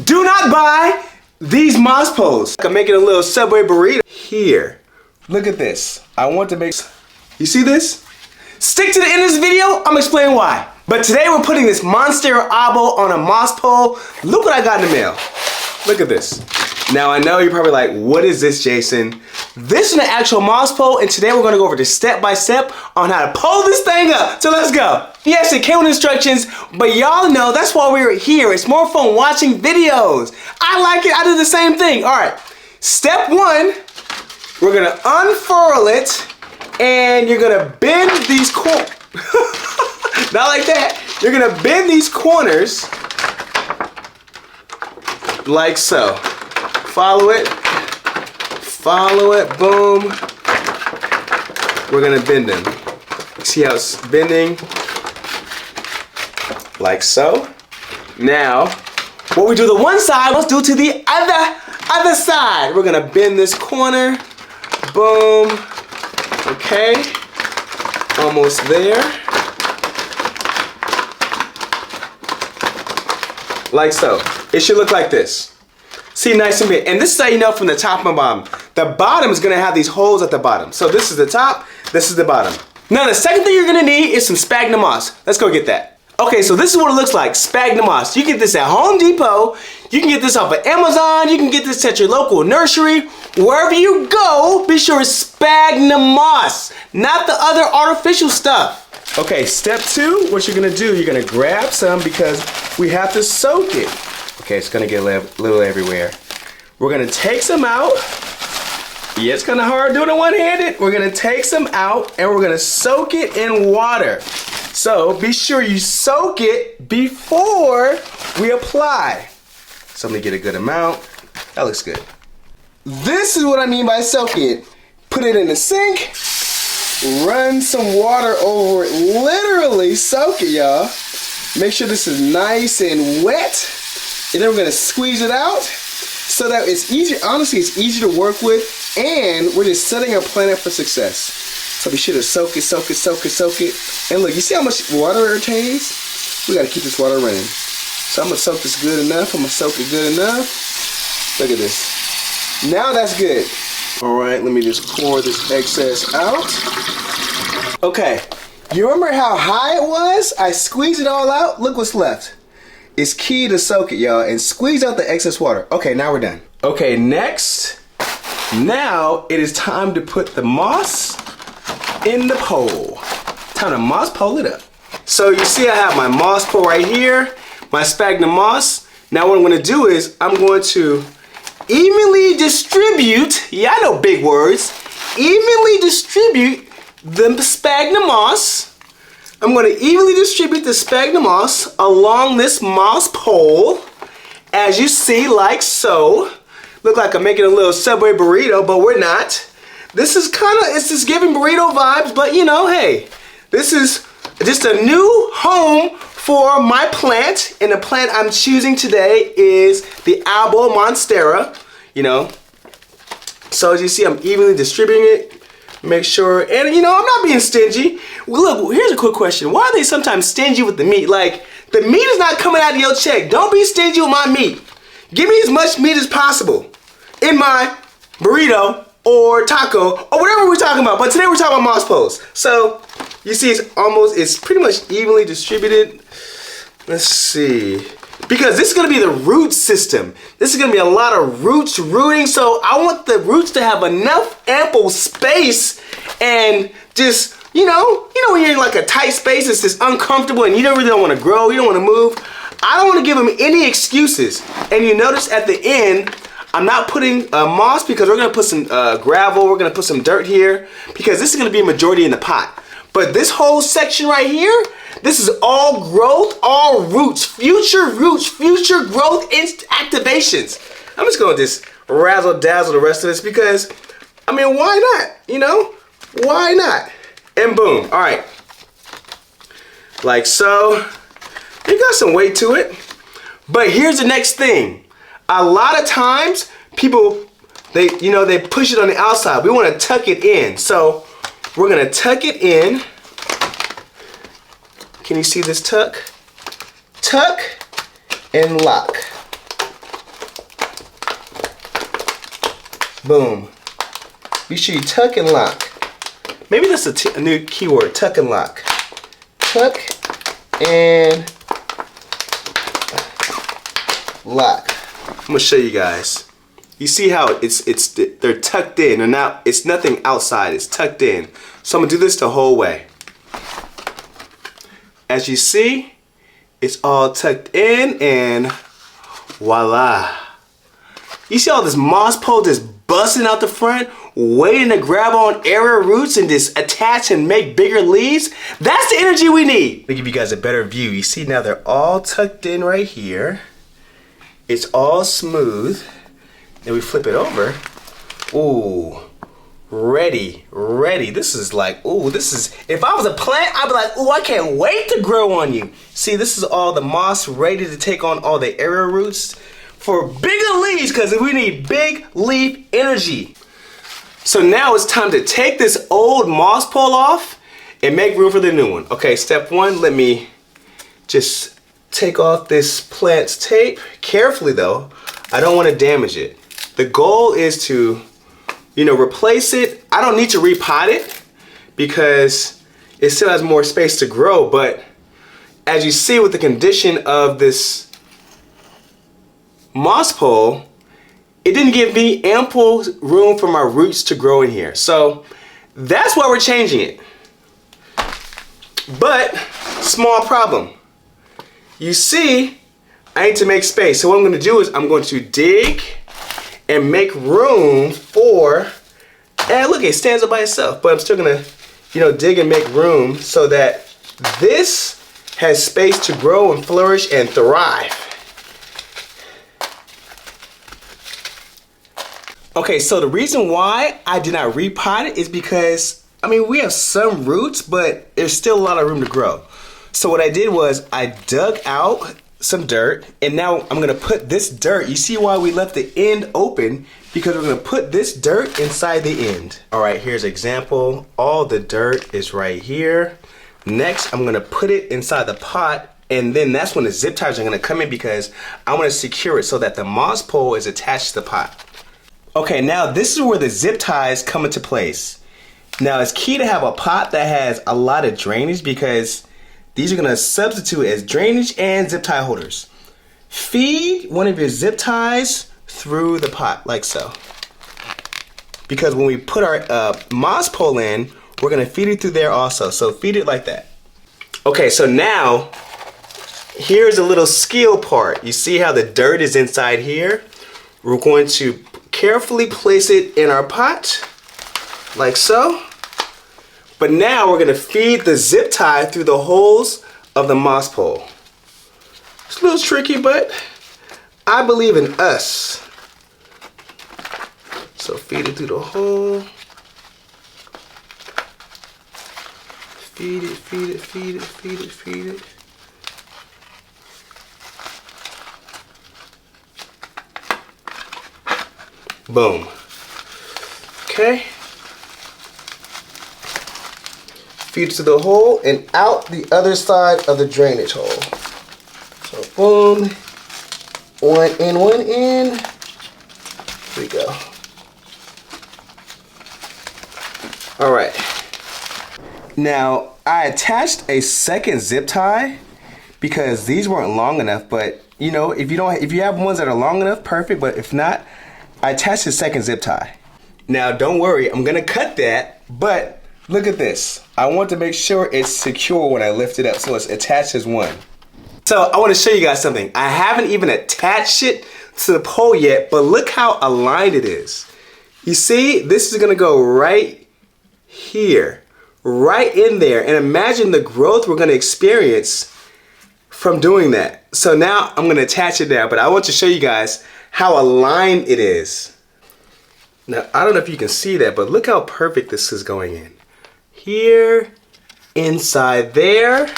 Do not buy these moss poles. I'm making a little Subway burrito here. Look at this. I want to make, you see this? Stick to the end of this video, I'm explaining why. But today we're putting this Monstera abo on a moss pole. Look what I got in the mail. Look at this. Now I know you're probably like, what is this, Jason? This is an actual moss pole, and today we're gonna go over this step by step on how to pole this thing up. So let's go. Yes, it came with instructions, but y'all know that's why we're here. It's more fun watching videos. I like it, I do the same thing. All right, step one, we're gonna unfurl it, and you're gonna bend these corners. Not like that. You're gonna bend these corners like so. Follow it, boom. We're gonna bend them. See how it's bending? Like so. Now, what we do to one side, let's do to the other side. We're gonna bend this corner, boom. Okay, almost there. Like so. It should look like this. See, nice and big. And this is how you know from the top and bottom. The bottom is gonna have these holes at the bottom. So this is the top, this is the bottom. Now the second thing you're gonna need is some Spagna moss. Let's go get that. Okay, so this is what it looks like, Spagna moss. You get this at Home Depot, you can get this off of Amazon, you can get this at your local nursery. Wherever you go, be sure it's Spagna moss, not the other artificial stuff. Okay, step two, what you're gonna do, you're gonna grab some because we have to soak it. Okay, it's gonna get a little everywhere. We're gonna take some out. Yeah, it's kinda hard doing it one-handed. We're gonna take some out and we're gonna soak it in water. So be sure you soak it before we apply. So I'm gonna get a good amount. That looks good. This is what I mean by soak it. Put it in the sink, run some water over it, literally soak it, y'all. Make sure this is nice and wet. And then we're gonna squeeze it out so that it's easier, honestly, it's easier to work with, and we're just setting our plant up for success. So be sure to soak it, soak it, soak it, soak it. And look, you see how much water it retains? We gotta keep this water running. So I'm gonna soak this good enough, I'm gonna soak it good enough. Look at this. Now that's good. All right, let me just pour this excess out. Okay, you remember how high it was? I squeezed it all out, look what's left. It's key to soak it, y'all, and squeeze out the excess water. Okay, now we're done. Okay, next, now it is time to put the moss in the pole. Time to moss pole it up. So you see I have my moss pole right here, my Spagna moss. Now what I'm gonna do is I'm going to evenly distribute, yeah, I know big words, evenly distribute the Spagna moss. I'm going to evenly distribute the Spagna moss along this moss pole, as you see, like so. Look like I'm making a little Subway burrito, but we're not. This is it's just giving burrito vibes, but you know, hey, this is just a new home for my plant, and the plant I'm choosing today is the Abo Monstera, you know. So as you see, I'm evenly distributing it. Make sure, and you know, I'm not being stingy. Well, look, here's a quick question. Why are they sometimes stingy with the meat? Like, the meat is not coming out of your check. Don't be stingy with my meat. Give me as much meat as possible in my burrito or taco or whatever we're talking about. But today we're talking about moss poles. So, you see it's pretty much evenly distributed. Let's see. Because this is gonna be the root system. This is gonna be a lot of roots rooting, so I want the roots to have enough ample space and just, you know when you're in like a tight space, it's just uncomfortable and you really don't wanna grow, you don't wanna move. I don't wanna give them any excuses. And you notice at the end, I'm not putting moss because we're gonna put some gravel, we're gonna put some dirt here because this is gonna be a majority in the pot. But this whole section right here, this is all growth, all roots, future growth activations. I'm just gonna just razzle dazzle the rest of this because, I mean, why not? You know, why not? And boom, all right. Like so, it got some weight to it. But here's the next thing. A lot of times, people, they push it on the outside. We wanna tuck it in. So we're gonna tuck it in. Can you see this tuck? Tuck and lock. Boom. Be sure you tuck and lock. Maybe that's a new keyword, tuck and lock. Tuck and lock. I'm gonna show you guys. You see how they're tucked in, and now it's nothing outside, it's tucked in. So I'm gonna do this the whole way. As you see, it's all tucked in, and voila. You see all this moss pole just busting out the front, waiting to grab on area roots and just attach and make bigger leaves? That's the energy we need. Let me give you guys a better view. You see now they're all tucked in right here. It's all smooth. Then we flip it over. Ooh, ready. This is like, ooh, this is, if I was a plant, I'd be like, ooh, I can't wait to grow on you. See, this is all the moss ready to take on all the area roots for bigger leaves, because we need big leaf energy. So now it's time to take this old moss pole off and make room for the new one. Okay, step one, let me just take off this plant's tape. Carefully though, I don't want to damage it. The goal is to, replace it. I don't need to repot it because it still has more space to grow, but as you see with the condition of this moss pole, it didn't give me ample room for my roots to grow in here. So that's why we're changing it. But, small problem. You see, I need to make space. So what I'm gonna do is I'm going to dig and make room for, and look, it stands up by itself, but I'm still gonna, dig and make room so that this has space to grow and flourish and thrive. Okay, so the reason why I did not repot it is because, we have some roots, but there's still a lot of room to grow. So what I did was I dug out some dirt, and now I'm gonna put this dirt, you see why we left the end open? Because we're gonna put this dirt inside the end. All right, here's an example. All the dirt is right here. Next, I'm gonna put it inside the pot, and then that's when the zip ties are gonna come in because I wanna secure it so that the moss pole is attached to the pot. Okay, now this is where the zip ties come into place. Now it's key to have a pot that has a lot of drainage because these are gonna substitute as drainage and zip tie holders. Feed one of your zip ties through the pot, like so. Because when we put our moss pole in, we're gonna feed it through there also. So feed it like that. Okay, so now, here's a little skill part. You see how the dirt is inside here? We're going to carefully place it in our pot, like so. But now we're gonna feed the zip tie through the holes of the moss pole. It's a little tricky, but I believe in us. So feed it through the hole. Feed it, feed it, feed it, feed it, feed it. Boom. Okay. Feed it to the hole and out the other side of the drainage hole. So boom. One in, one in. Here we go. All right. Now I attached a second zip tie because these weren't long enough, but if you have ones that are long enough, perfect, but if not, I attached a second zip tie. Now don't worry, I'm gonna cut that, but look at this. I want to make sure it's secure when I lift it up so it's attached as one. So I want to show you guys something. I haven't even attached it to the pole yet, but look how aligned it is. You see, this is gonna go right here, right in there. And imagine the growth we're gonna experience from doing that. So now I'm gonna attach it now, but I want to show you guys how aligned it is. Now, I don't know if you can see that, but look how perfect this is going in. Here, inside there,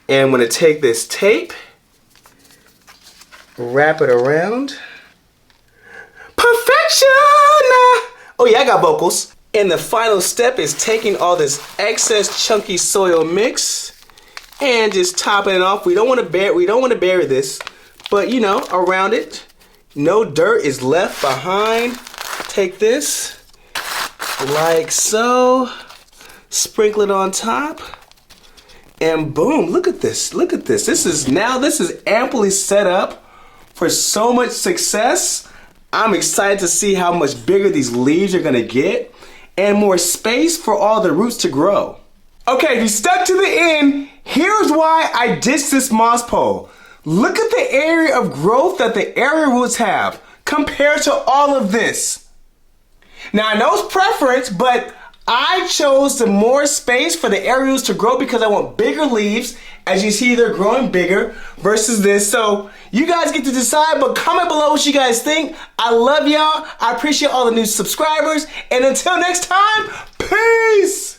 and I'm gonna take this tape, wrap it around. Perfection! Oh yeah, I got vocals. And the final step is taking all this excess chunky soil mix and just topping it off. We don't want to bury this, but around it. No dirt is left behind. take this like so, sprinkle it on top, and boom, look at this, look at this. This is amply set up for so much success. I'm excited to see how much bigger these leaves are gonna get and more space for all the roots to grow. Okay, if you stuck to the end, here's why I ditched this moss pole. Look at the area of growth that the area roots have compared to all of this. Now I know it's preference, but I chose the more space for the area roots to grow because I want bigger leaves. As you see, they're growing bigger versus this. So you guys get to decide, but comment below what you guys think. I love y'all. I appreciate all the new subscribers. And until next time, peace!